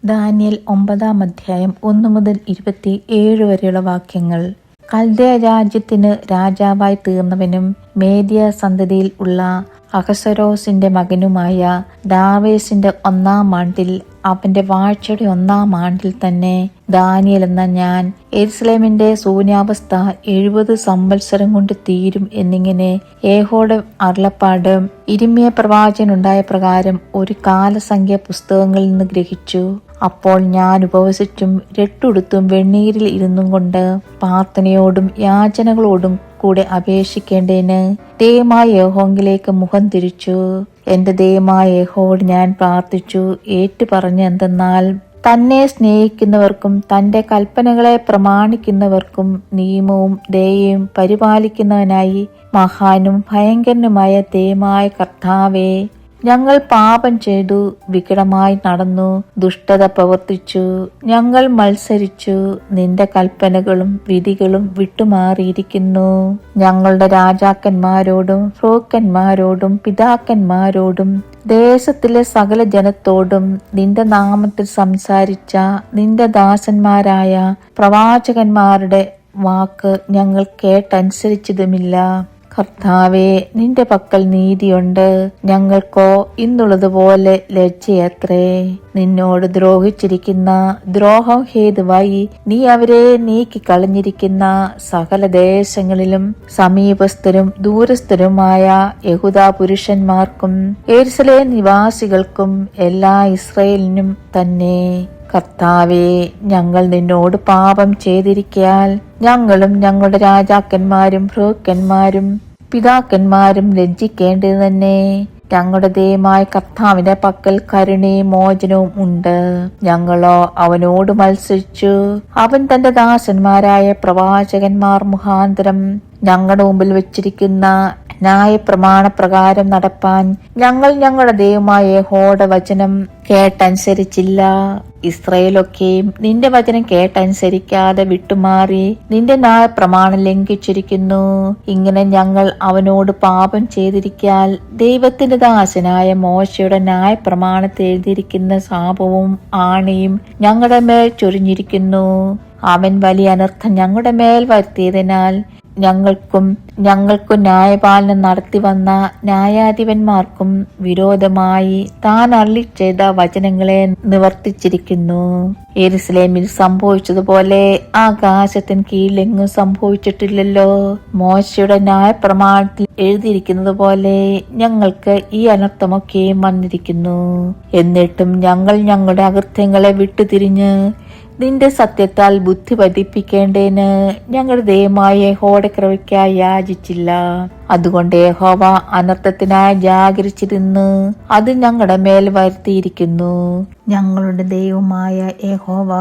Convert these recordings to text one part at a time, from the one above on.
Daniel 9 അധ്യായം 1 മുതൽ 27 വരെയുള്ള വാക്യങ്ങൾ. കൽദയ രാജ്യത്തിന് രാജാവായി തീർന്നവനും മേദ്യ സന്തതിയിൽ ഉള്ള അഹസ്വേരോസിന്റെ മകനുമായ ദാർവേസിന്റെ 1-ാം ആണ്ടിൽ, അവന്റെ വാഴ്ചയുടെ 1-ാം ആണ്ടിൽ തന്നെ ദാനിയേൽ എന്ന ഞാൻ, യെരുശലേമിന്റെ ശൂന്യാവസ്ഥ 70 സംവത്സരം കൊണ്ട് തീരും എന്നിങ്ങനെ യഹോവയുടെ അരുളപ്പാട് യിരെമ്യാ പ്രവാചകനുണ്ടായ പ്രകാരം ഒരു കാലസംഖ്യ പുസ്തകങ്ങളിൽ നിന്ന് ഗ്രഹിച്ചു. അപ്പോൾ ഞാൻ ഉപവസിച്ചും രട്ടുടുത്തും വെണ്ണീരിൽ ഇരുന്നും കൊണ്ട് പ്രാർത്ഥനയോടും യാചനകളോടും കൂടെ അപേക്ഷിക്കേണ്ടതിന് ദൈവമായ യഹോവയിലേക്ക് മുഖം തിരിച്ചു. എന്റെ ദൈവമായ യഹോവയോട് ഞാൻ പ്രാർത്ഥിച്ചു. ഏറ്റുപറഞ്ഞ എന്തെന്നാൽ, തന്നെ സ്നേഹിക്കുന്നവർക്കും തന്റെ കൽപ്പനകളെ പ്രമാണിക്കുന്നവർക്കും നിയമവും ദയയും പരിപാലിക്കുന്നവനായി മഹാനും ഭയങ്കരനുമായ ദൈവമായ കർത്താവേ, ഞങ്ങൾ പാപം ചെയ്തു, വികടമായി നടന്നു, ദുഷ്ടത പ്രവർത്തിച്ചു, ഞങ്ങൾ മത്സരിച്ചു, നിന്റെ കൽപ്പനകളും വിധികളും വിട്ടുമാറിയിരിക്കുന്നു. ഞങ്ങളുടെ രാജാക്കന്മാരോടും പ്രഭുക്കന്മാരോടും പിതാക്കന്മാരോടും ദേശത്തിലെ സകല ജനത്തോടും നിന്റെ നാമത്തിൽ സംസാരിച്ച നിന്റെ ദാസന്മാരായ പ്രവാചകന്മാരുടെ വാക്ക് ഞങ്ങൾ കേട്ടനുസരിച്ചതുമില്ല. കർത്താവേ, നിന്റെ പക്കൽ നീതിയുണ്ട്, ഞങ്ങൾക്കോ ഇന്നുള്ളതുപോലെ ലജ്ജയത്രേ. നിന്നോട് ദ്രോഹിച്ചിരിക്കുന്ന ദ്രോഹം ഹേതുവായി നീ അവരെ നീക്കിക്കളഞ്ഞിരിക്കുന്ന സകല ദേശങ്ങളിലും സമീപസ്ഥരും ദൂരസ്ഥരുമായ യഹൂദാ പുരുഷന്മാർക്കും യെരുശലേം നിവാസികൾക്കും എല്ലാ ഇസ്രായേലിനും തന്നെ. കർത്താവേ, ഞങ്ങൾ നിന്നോട് പാപം ചെയ്തിരിക്കയാൽ ഞങ്ങളും ഞങ്ങളുടെ രാജാക്കന്മാരും പ്രഭുക്കന്മാരും പിതാക്കന്മാരും ലജ്ജിക്കേണ്ടത് തന്നെ. ഞങ്ങളുടെ ദൈവമായ കർത്താവിന്റെ പക്കൽ കരുണയും മോചനവും ഉണ്ട്. ഞങ്ങളോ അവനോട് മത്സരിച്ചു. അവൻ തന്റെ ദാസന്മാരായ പ്രവാചകന്മാർ മുഖാന്തരം ഞങ്ങളുടെ മുമ്പിൽ വെച്ചിരിക്കുന്ന ന്യായപ്രമാണ പ്രകാരം നടപ്പാൻ ഞങ്ങൾ ഞങ്ങളുടെ ദൈവമായ യഹോവയുടെ വചനം കേട്ടനുസരിച്ചില്ല. ഇസ്രായേലൊക്കെയും നിന്റെ വചനം കേട്ടനുസരിക്കാതെ വിട്ടുമാറി നിന്റെ ന്യായപ്രമാണം ലംഘിച്ചിരിക്കുന്നു. ഇങ്ങനെ ഞങ്ങൾ അവനോട് പാപം ചെയ്തിരിക്കാൽ ദൈവത്തിന്റെ ദാസനായ മോശയുടെ ന്യായപ്രമാണത്തിൽ എഴുതിയിരിക്കുന്ന ശാപവും ആണിയും ഞങ്ങളുടെ മേൽ ചൊരിഞ്ഞിരിക്കുന്നു. അവൻ വലിയ അനർത്ഥം ഞങ്ങളുടെ മേൽ വരുത്തിയതിനാൽ ഞങ്ങൾക്കും ന്യായപാലനം നടത്തി വന്ന ന്യായാധിപന്മാർക്കും വിരോധമായി താൻ അരുളി ചെയ്ത വചനങ്ങളെ നിവർത്തിച്ചിരിക്കുന്നു. യെരുശലേമിൽ സംഭവിച്ചതുപോലെ ആകാശത്തിന് കീഴിലെങ്ങും സംഭവിച്ചിട്ടില്ലല്ലോ. മോശയുടെ ന്യായപ്രമാണത്തിൽ എഴുതിയിരിക്കുന്നത് പോലെ ഞങ്ങൾക്ക് ഈ അനർത്ഥമൊക്കെയും വന്നിരിക്കുന്നു. എന്നിട്ടും ഞങ്ങൾ ഞങ്ങളുടെ അകൃത്യങ്ങളെ വിട്ടുതിരിഞ്ഞ് നിന്റെ സത്യത്താൽ ബുദ്ധി പഠിപ്പിക്കേണ്ടതിന് ഞങ്ങളുടെ ദൈവമായ യഹോവയുടെ കൃപയ്ക്കായി യാചിച്ചില്ല. അതുകൊണ്ട് യഹോവ അനർത്ഥത്തിനായി ജാഗരിച്ചിരുന്ന് അത് ഞങ്ങളുടെ മേൽ വരുത്തിയിരിക്കുന്നു. ഞങ്ങളുടെ ദൈവമായ യഹോവ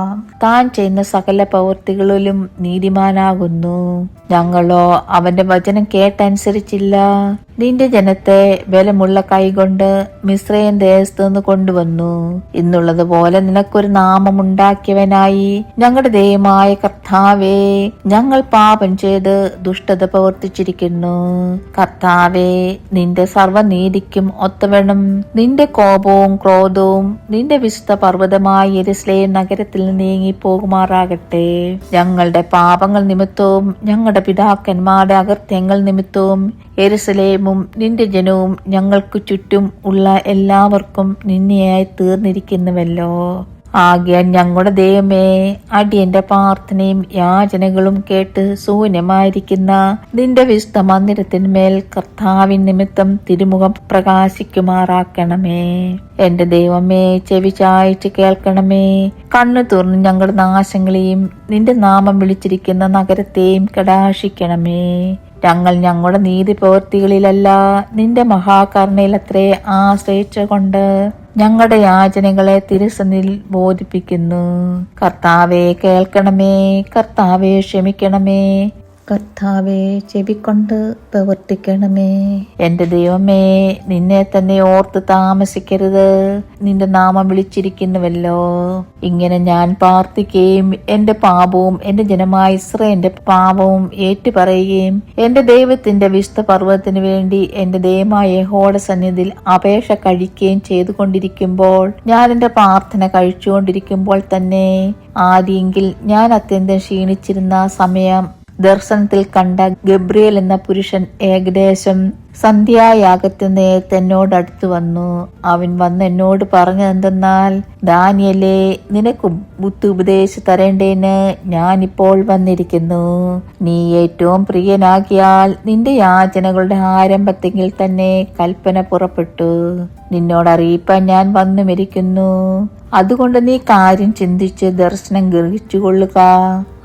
താൻ ചെയ്യുന്ന സകല പ്രവൃത്തികളിലും നീതിമാനാകുന്നു. ഞങ്ങളോ അവന്റെ വചനം കേട്ടനുസരിച്ചില്ല. നിന്റെ ജനത്തെ ബലമുള്ള കൈകൊണ്ട് മിസ്രയീം ദേശത്തു നിന്ന് കൊണ്ടുവന്നു. ഇന്നുള്ളതുപോലെ നിനക്കൊരു നാമമുണ്ടാക്കിയവനായി ഞങ്ങളുടെ ദൈവമായ കർത്താവേ, ഞങ്ങൾ പാപം ചെയ്ത് ദുഷ്ടത പ്രവർത്തിച്ചിരിക്കുന്നു. കർത്താവേ, നിന്റെ സർവ്വനീതിക്കും ഒത്തവണ്ണം നിന്റെ കോപവും ക്രോധവും നിന്റെ വിശുദ്ധ പർവ്വതമായ യെരുശലേം നഗരത്തിൽ നീങ്ങി പോകുമാറാകട്ടെ. ഞങ്ങളുടെ പാപങ്ങൾ നിമിത്തവും ഞങ്ങളുടെ പിതാക്കന്മാരുടെ അകൃത്യങ്ങൾ നിമിത്തവും യെരുശലേമും നിന്റെ ജനവും ഞങ്ങൾക്ക് ചുറ്റും ഉള്ള എല്ലാവർക്കും നിന്ദയായി തീർന്നിരിക്കുന്നുവല്ലോ. ആകയാൽ ഞങ്ങളുടെ ദൈവമേ, അടിയന്റെ പ്രാർത്ഥനയും യാചനകളും കേട്ട് ശൂന്യമായിരിക്കുന്ന നിന്റെ വിശുദ്ധ മന്ദിരത്തിന്മേൽ കർത്താവിൻ നിമിത്തം തിരുമുഖം പ്രകാശിക്കുമാറാക്കണമേ. എന്റെ ദൈവമേ, ചെവി ചായ്ച്ച് കേൾക്കണമേ. കണ്ണു തുറന്ന് ഞങ്ങളുടെ നാശങ്ങളെയും നിന്റെ നാമം വിളിച്ചിരിക്കുന്ന നഗരത്തെയും കടാക്ഷിക്കണമേ. ഞങ്ങൾ ഞങ്ങളുടെ നീതി പ്രവൃത്തികളിലല്ല നിന്റെ മഹാകരുണയിലത്രേ ആശ്രയിച്ചുകൊണ്ട് ഞങ്ങളുടെ യാചനകളെ തിരുസന്നിധിയിൽ ബോധിപ്പിക്കുന്നു. കർത്താവേ കേൾക്കണമേ, കർത്താവേ ക്ഷമിക്കണമേ, കർത്താവെ, ചെവിക്കൊണ്ട് പ്രവർത്തിക്കണമേ. എന്റെ ദൈവമേ, നിന്നെ തന്നെ ഓർത്ത് താമസിക്കരുത്. നിന്റെ നാമം വിളിച്ചിരിക്കുന്നുവല്ലോ. ഇങ്ങനെ ഞാൻ പ്രാർത്ഥിക്കുകയും എന്റെ പാപവും എന്റെ ജനമായ ഇസ്രായേലിന്റെ പാപവും ഏറ്റുപറയുകയും എന്റെ ദൈവത്തിന്റെ വിശുദ്ധ പർവ്വതത്തിനു വേണ്ടി എന്റെ ദൈവമായ യഹോവയുടെ സന്നിധിയിൽ അപേക്ഷ കഴിക്കുകയും ചെയ്തുകൊണ്ടിരിക്കുമ്പോൾ, ഞാൻ എന്റെ പ്രാർത്ഥന കഴിച്ചുകൊണ്ടിരിക്കുമ്പോൾ തന്നെ ആദിയെങ്കിൽ ഞാൻ അത്യന്തം ക്ഷീണിച്ചിരുന്ന സമയം ദർശനത്തിൽ കണ്ട ഗബ്രിയേൽ എന്ന പുരുഷൻ ഏകദേശം സന്ധ്യായാഗത്തിന് നേരത്തെ എന്നോട് അടുത്ത് വന്നു. അവൻ വന്ന് എന്നോട് പറഞ്ഞതെന്തെന്നാൽ, ദാനിയേലേ, നിനക്ക് ബുദ്ധി ഉപദേശിച്ചു തരേണ്ടതിന് ഞാനിപ്പോൾ വന്നിരിക്കുന്നു. നീ ഏറ്റവും പ്രിയനാകിയാൽ നിന്റെ യാചനകളുടെ ആരംഭത്തെങ്കിൽ തന്നെ കൽപ്പന പുറപ്പെട്ടു. നിന്നോട് അറിയിപ്പാൻ ഞാൻ വന്നു മരിക്കുന്നു. അതുകൊണ്ട് നീ കാര്യം ചിന്തിച്ച് ദർശനം ഗ്രഹിച്ചുകൊള്ളുക.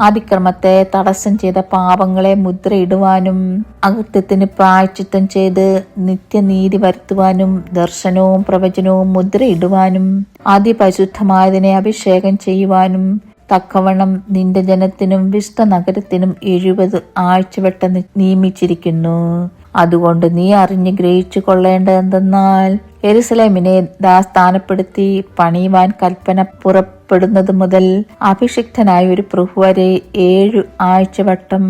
അതിക്രമത്തെ തടസ്സം ചെയ്ത പാപങ്ങളെ മുദ്രയിടുവാനും അകൃത്യത്തിന് പ്രായശ്ചിത്തം ചെയ്ത് നിത്യനീതി വരുത്തുവാനും ദർശനവും പ്രവചനവും മുദ്രയിടുവാനും അതിപരിശുദ്ധമായതിനെ അഭിഷേകം ചെയ്യുവാനും തക്കവണ്ണം നിന്റെ ജനത്തിനും വിശുദ്ധ നഗരത്തിനും 70 ആഴ്ചവട്ടം നിയമിച്ചിരിക്കുന്നു. അതുകൊണ്ട് നീ അറിഞ്ഞ് ഗ്രഹിച്ചു കൊള്ളേണ്ടതെന്തെന്നാൽ, യെരുസലേമിനെ സ്ഥാനപ്പെടുത്തി പണിയുവാൻ കൽപ്പന പുറപ്പെടുന്നത് മുതൽ അഭിഷിക്തനായ ഒരു പ്രഭു വരെ 7 ആഴ്ചവട്ടം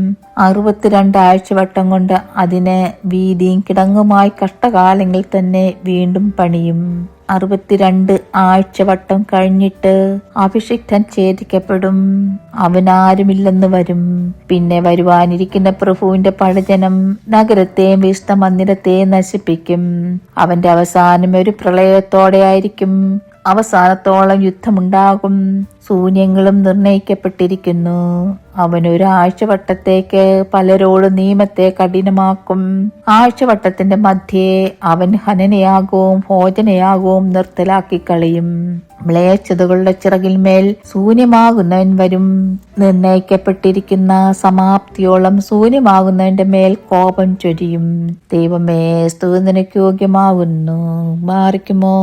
62 ആഴ്ചവട്ടം കൊണ്ട് അതിന് വീതിയും കിടങ്ങുമായി കഷ്ടകാലങ്ങളിൽ തന്നെ വീണ്ടും പണിയും. 62 ആഴ്ചവട്ടം കഴിഞ്ഞിട്ട് അഭിഷിക്തൻ ഛേദിക്കപ്പെടും, അവനാരുമില്ലെന്ന് വരും. പിന്നെ വരുവാനിരിക്കുന്ന പ്രഭുവിന്റെ പടജനം നഗരത്തെയും വിശുദ്ധ മന്ദിരത്തെയും നശിപ്പിക്കും. അവന്റെ അവസാനം ഒരു പ്രളയത്തോടെ ആയിരിക്കും. അവസാനത്തോളം യുദ്ധമുണ്ടാകും. ശൂന്യങ്ങളും നിർണയിക്കപ്പെട്ടിരിക്കുന്നു. അവൻ 1 ആഴ്ചവട്ടത്തേക്ക് പലരോട് നിയമത്തെ കഠിനമാക്കും. ആഴ്ചവട്ടത്തിന്റെ മധ്യേ അവൻ ഹനനയാകവും ഭോജനയാകവും നിർത്തലാക്കി കളയും. മ്ലേച്ഛതകളുടെ ചിറകിന്മേൽ ശൂന്യമാകുന്നവൻ വരും. നിർണയിക്കപ്പെട്ടിരിക്കുന്ന സമാപ്തിയോളം ശൂന്യമാകുന്നവന്റെ മേൽ കോപം ചൊരിയും. ദൈവമേ, സ്തുതി നിനക്ക് യോഗ്യമാകുന്നു. മാറിക്കുമോ?